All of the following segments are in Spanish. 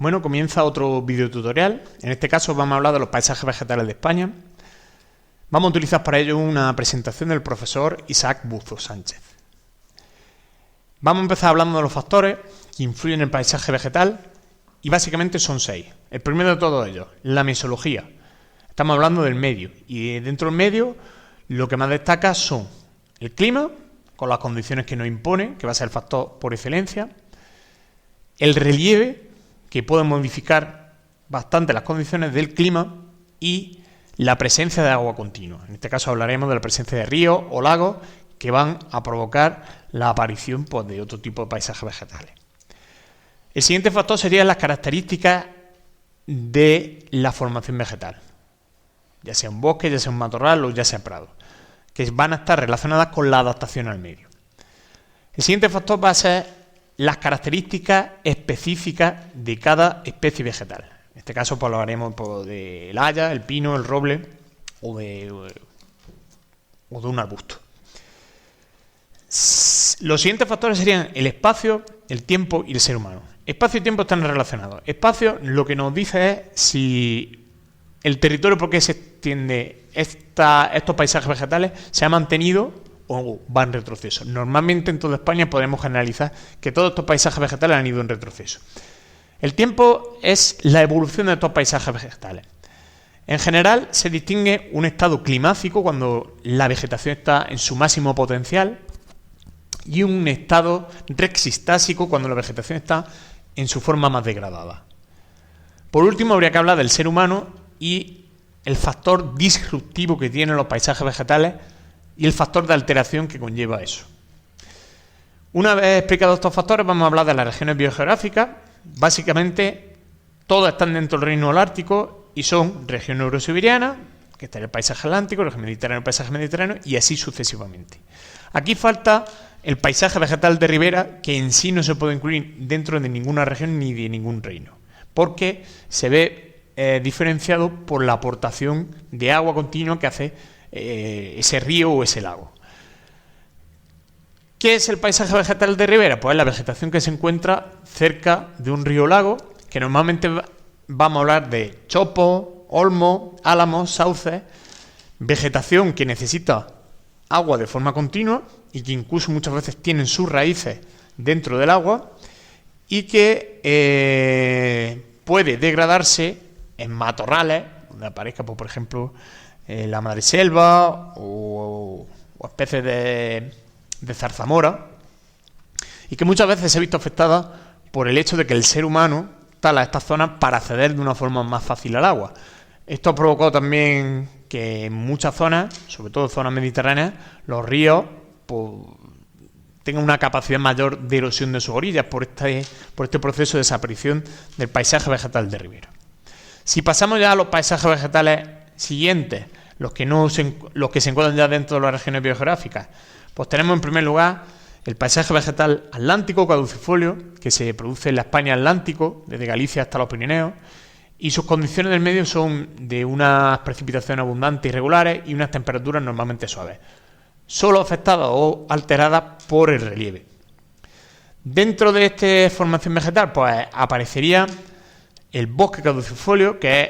Bueno, comienza otro videotutorial. En este caso vamos a hablar de los paisajes vegetales de España. Vamos a utilizar para ello una presentación del profesor Isaac Buzo Sánchez. Vamos a empezar hablando de los factores que influyen en el paisaje vegetal y básicamente son 6. El primero de todos ellos, la mesología. Estamos hablando del medio y dentro del medio lo que más destaca son el clima, con las condiciones que nos impone, que va a ser el factor por excelencia, el relieve, que puede modificar bastante las condiciones del clima, y la presencia de agua continua. En este caso hablaremos de la presencia de ríos o lagos que van a provocar la aparición de otro tipo de paisajes vegetales. El siguiente factor serían las características de la formación vegetal, ya sea un bosque, ya sea un matorral o ya sea prado, que van a estar relacionadas con la adaptación al medio. El siguiente factor va a ser las características específicas de cada especie vegetal. En este caso pues hablaremos del haya, el pino, el roble o de un arbusto. Los siguientes factores serían el espacio, el tiempo y el ser humano. Espacio y tiempo están relacionados. Espacio lo que nos dice es si el territorio por qué se extiende estos paisajes vegetales se ha mantenido o va en retroceso. Normalmente en toda España podemos generalizar que todos estos paisajes vegetales han ido en retroceso. El tiempo es la evolución de estos paisajes vegetales. En general se distingue un estado climático cuando la vegetación está en su máximo potencial y un estado rexistásico cuando la vegetación está en su forma más degradada. Por último habría que hablar del ser humano y el factor disruptivo que tienen los paisajes vegetales y el factor de alteración que conlleva eso. Una vez explicados estos factores, vamos a hablar de las regiones biogeográficas. Básicamente, todas están dentro del reino holártico y son región eurosiberiana, que está en el paisaje atlántico, región mediterránea, el paisaje mediterráneo, y así sucesivamente. Aquí falta el paisaje vegetal de ribera, que en sí no se puede incluir dentro de ninguna región ni de ningún reino, porque se ve diferenciado por la aportación de agua continua que hace ese río o ese lago. ¿Qué es el paisaje vegetal de ribera? Pues es la vegetación que se encuentra cerca de un río o lago, que normalmente vamos a hablar de chopos, olmos, álamos, sauces, vegetación que necesita agua de forma continua y que incluso muchas veces tienen sus raíces dentro del agua y que puede degradarse en matorrales, donde aparezca, por ejemplo, la madreselva o especies de zarzamora, y que muchas veces se ha visto afectada por el hecho de que el ser humano tala estas zonas para acceder de una forma más fácil al agua. Esto ha provocado también que en muchas zonas, sobre todo zonas mediterráneas, los ríos tengan una capacidad mayor de erosión de sus orillas por este proceso de desaparición del paisaje vegetal de ribera. Si pasamos ya a los paisajes vegetales siguientes, los que se encuentran ya dentro de las regiones biogeográficas, pues tenemos en primer lugar el paisaje vegetal atlántico caducifolio, que se produce en la España atlántico, desde Galicia hasta los Pirineos, y sus condiciones del medio son de unas precipitaciones abundantes y regulares y unas temperaturas normalmente suaves, solo afectadas o alteradas por el relieve. Dentro de esta formación vegetal pues aparecería el bosque caducifolio, que es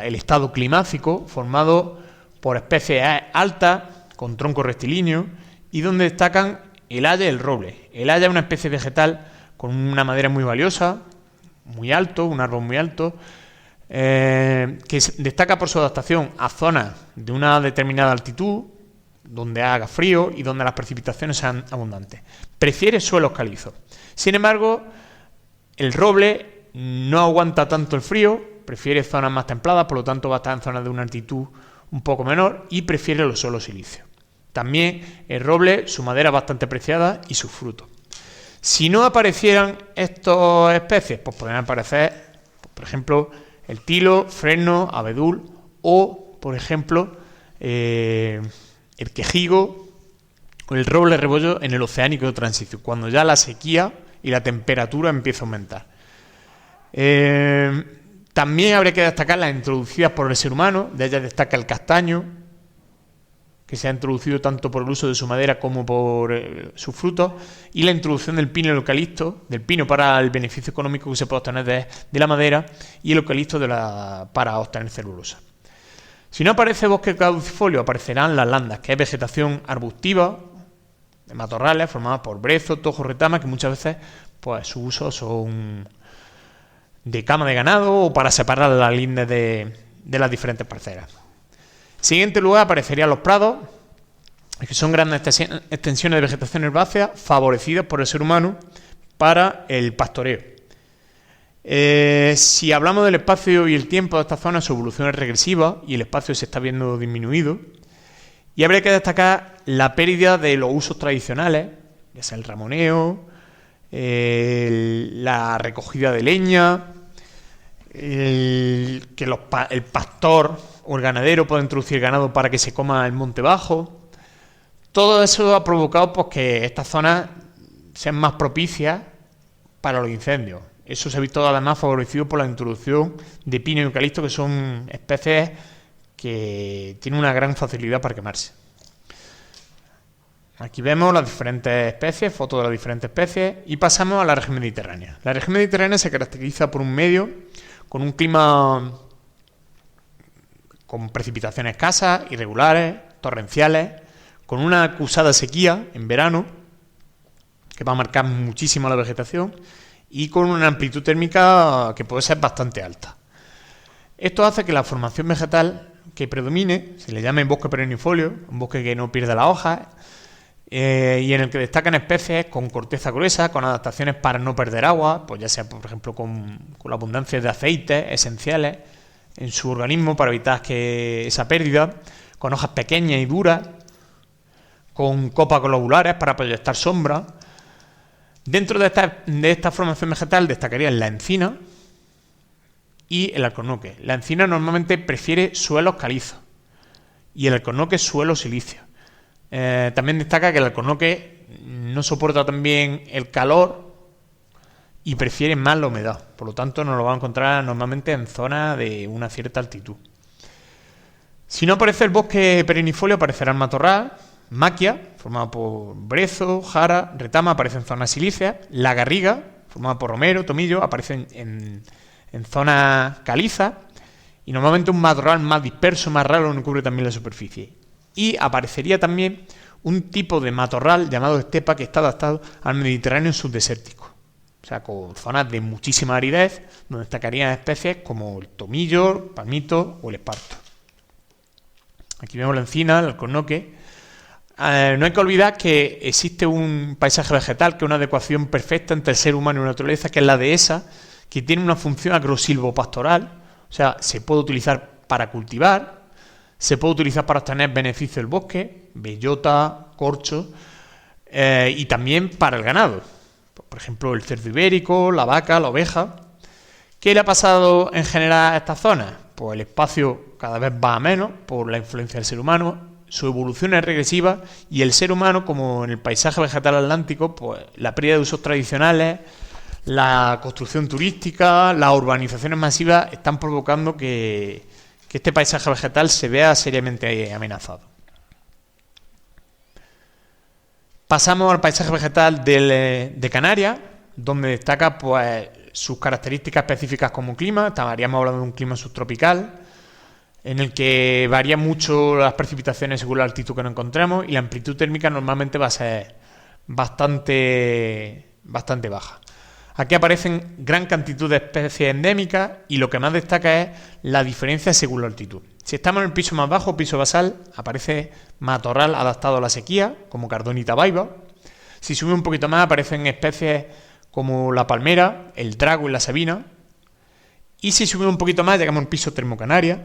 el estado climático formado por especies altas con tronco rectilíneo y donde destacan el haya y el roble. El haya es una especie vegetal con una madera muy valiosa, muy alto, un árbol muy alto, que destaca por su adaptación a zonas de una determinada altitud, donde haga frío y donde las precipitaciones sean abundantes. Prefiere suelos calizos. Sin embargo, el roble no aguanta tanto el frío, prefiere zonas más templadas, por lo tanto va a estar en zonas de una altitud un poco menor y prefiere los suelos silíceos. También el roble, su madera es bastante apreciada y sus frutos. Si no aparecieran estas especies, pues podrían aparecer, por ejemplo, el tilo, fresno, abedul o, por ejemplo, el quejigo o el roble rebollo en el oceánico de transición, cuando ya la sequía y la temperatura empieza a aumentar. También habría que destacar las introducidas por el ser humano. De ellas destaca el castaño, que se ha introducido tanto por el uso de su madera como por sus frutos, y la introducción del pino y el eucalipto, del pino para el beneficio económico que se puede obtener de la madera, y el eucalipto para obtener celulosa. Si no aparece bosque caducifolio, aparecerán las landas, que es vegetación arbustiva, de matorrales formadas por brezo, tojo, retama, que muchas veces pues sus usos son de cama de ganado o para separar las lindes de las diferentes parcelas. En siguiente lugar aparecerían los prados, que son grandes extensiones de vegetación herbácea favorecidas por el ser humano para el pastoreo. Si hablamos del espacio y el tiempo de esta zona, su evolución es regresiva y el espacio se está viendo disminuido. Y habría que destacar la pérdida de los usos tradicionales, ya sea el ramoneo, la recogida de leña, que el pastor o el ganadero pueda introducir ganado para que se coma el monte bajo. Todo eso ha provocado pues, que estas zonas sean más propicias para los incendios. Eso se ha visto además favorecido por la introducción de pino y eucalipto, que son especies que tienen una gran facilidad para quemarse. Aquí vemos las diferentes especies, fotos de las diferentes especies, y pasamos a la región mediterránea. La región mediterránea se caracteriza por un medio con un clima con precipitaciones escasas, irregulares, torrenciales, con una acusada sequía en verano, que va a marcar muchísimo la vegetación, y con una amplitud térmica que puede ser bastante alta. Esto hace que la formación vegetal que predomine se le llame bosque perennifolio, un bosque que no pierde las hojas, y en el que destacan especies con corteza gruesa, con adaptaciones para no perder agua, pues ya sea por ejemplo con la abundancia de aceites esenciales en su organismo para evitar que esa pérdida, con hojas pequeñas y duras, con copas globulares para proyectar sombra. Dentro de esta formación vegetal destacarían la encina y el alcornoque. La encina normalmente prefiere suelos calizos y el alcornoque suelos silíceos. También destaca que el alcornoque no soporta tan bien el calor y prefiere más la humedad. Por lo tanto, nos lo va a encontrar normalmente en zonas de una cierta altitud. Si no aparece el bosque perennifolio, aparecerá el matorral, maquia, formado por brezo, jara, retama, aparece en zonas silíceas. La garriga, formada por romero, tomillo, aparece en zonas calizas. Y normalmente un matorral más disperso, más raro, no cubre también la superficie. Y aparecería también un tipo de matorral llamado estepa que está adaptado al Mediterráneo subdesértico. O sea, con zonas de muchísima aridez, donde destacarían especies como el tomillo, el palmito o el esparto. Aquí vemos la encina, el alcornoque. No hay que olvidar que existe un paisaje vegetal que es una adecuación perfecta entre el ser humano y la naturaleza, que es la dehesa, que tiene una función agrosilvopastoral, o sea, se puede utilizar para cultivar, se puede utilizar para obtener beneficio del bosque, bellota, corcho, y también para el ganado. Por ejemplo, el cerdo ibérico, la vaca, la oveja. ¿Qué le ha pasado en general a estas zonas? Pues el espacio cada vez va a menos por la influencia del ser humano, su evolución es regresiva y el ser humano, como en el paisaje vegetal atlántico, pues la pérdida de usos tradicionales, la construcción turística, las urbanizaciones masivas están provocando que este paisaje vegetal se vea seriamente amenazado. Pasamos al paisaje vegetal de Canarias, donde destaca pues sus características específicas como clima. Estaríamos hablando de un clima subtropical, en el que varían mucho las precipitaciones según la altitud que nos encontremos y la amplitud térmica normalmente va a ser bastante baja. Aquí aparecen gran cantidad de especies endémicas y lo que más destaca es la diferencia según la altitud. Si estamos en el piso más bajo, piso basal, aparece matorral adaptado a la sequía, como Cardonita baiba. Si sube un poquito más, aparecen especies como la palmera, el drago y la sabina. Y si subimos un poquito más, llegamos al piso termocanario,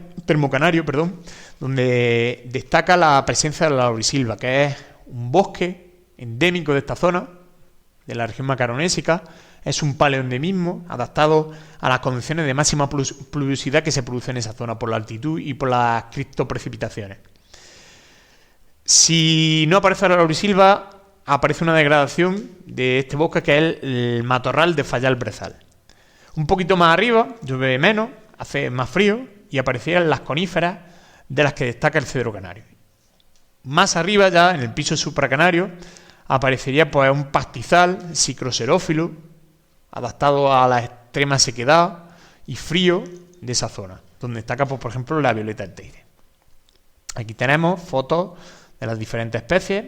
donde destaca la presencia de la laurisilva, que es un bosque endémico de esta zona, de la región macaronésica. Es un paleoendemismo adaptado a las condiciones de máxima pluviosidad que se produce en esa zona por la altitud y por las criptoprecipitaciones. Si no aparece la laurisilva, aparece una degradación de este bosque, que es el matorral de Fallal Brezal. Un poquito más arriba, llueve menos, hace más frío y aparecían las coníferas, de las que destaca el cedro canario. Más arriba, ya en el piso supracanario, aparecería pues un pastizal psicroxerófilo adaptado a la extrema sequedad y frío de esa zona, donde destaca, pues, por ejemplo, la violeta del Teide. Aquí tenemos fotos de las diferentes especies.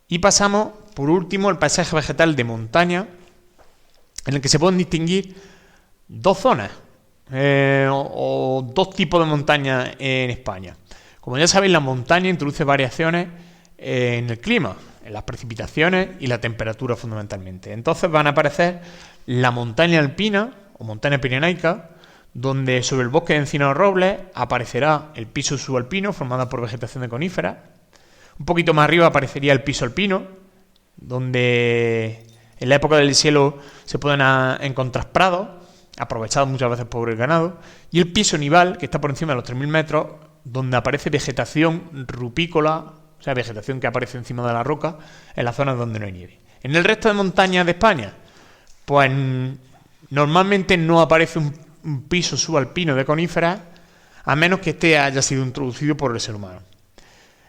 Y pasamos, por último, al paisaje vegetal de montaña, en el que se pueden distinguir dos zonas o dos tipos de montaña en España. Como ya sabéis, la montaña introduce variaciones en el clima, en las precipitaciones y la temperatura fundamentalmente. Entonces van a aparecer la montaña alpina o montaña pirenaica, donde sobre el bosque de encinos robles aparecerá el piso subalpino formado por vegetación de coníferas. Un poquito más arriba aparecería el piso alpino, donde en la época del deshielo se pueden encontrar prados, aprovechados muchas veces por el ganado, y el piso nival, que está por encima de los 3.000 metros, donde aparece vegetación rupícola, o sea, vegetación que aparece encima de la roca, en las zonas donde no hay nieve. En el resto de montañas de España, pues normalmente no aparece un piso subalpino de coníferas, a menos que este haya sido introducido por el ser humano.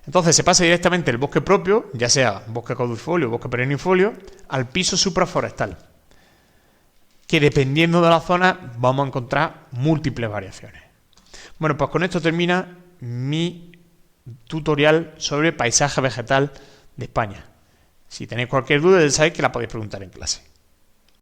Entonces se pasa directamente del bosque propio, ya sea bosque caducifolio o bosque perennifolio, al piso supraforestal, que dependiendo de la zona vamos a encontrar múltiples variaciones. Bueno, pues con esto termina mi tutorial sobre paisaje vegetal de España. Si tenéis cualquier duda, ya sabéis que la podéis preguntar en clase.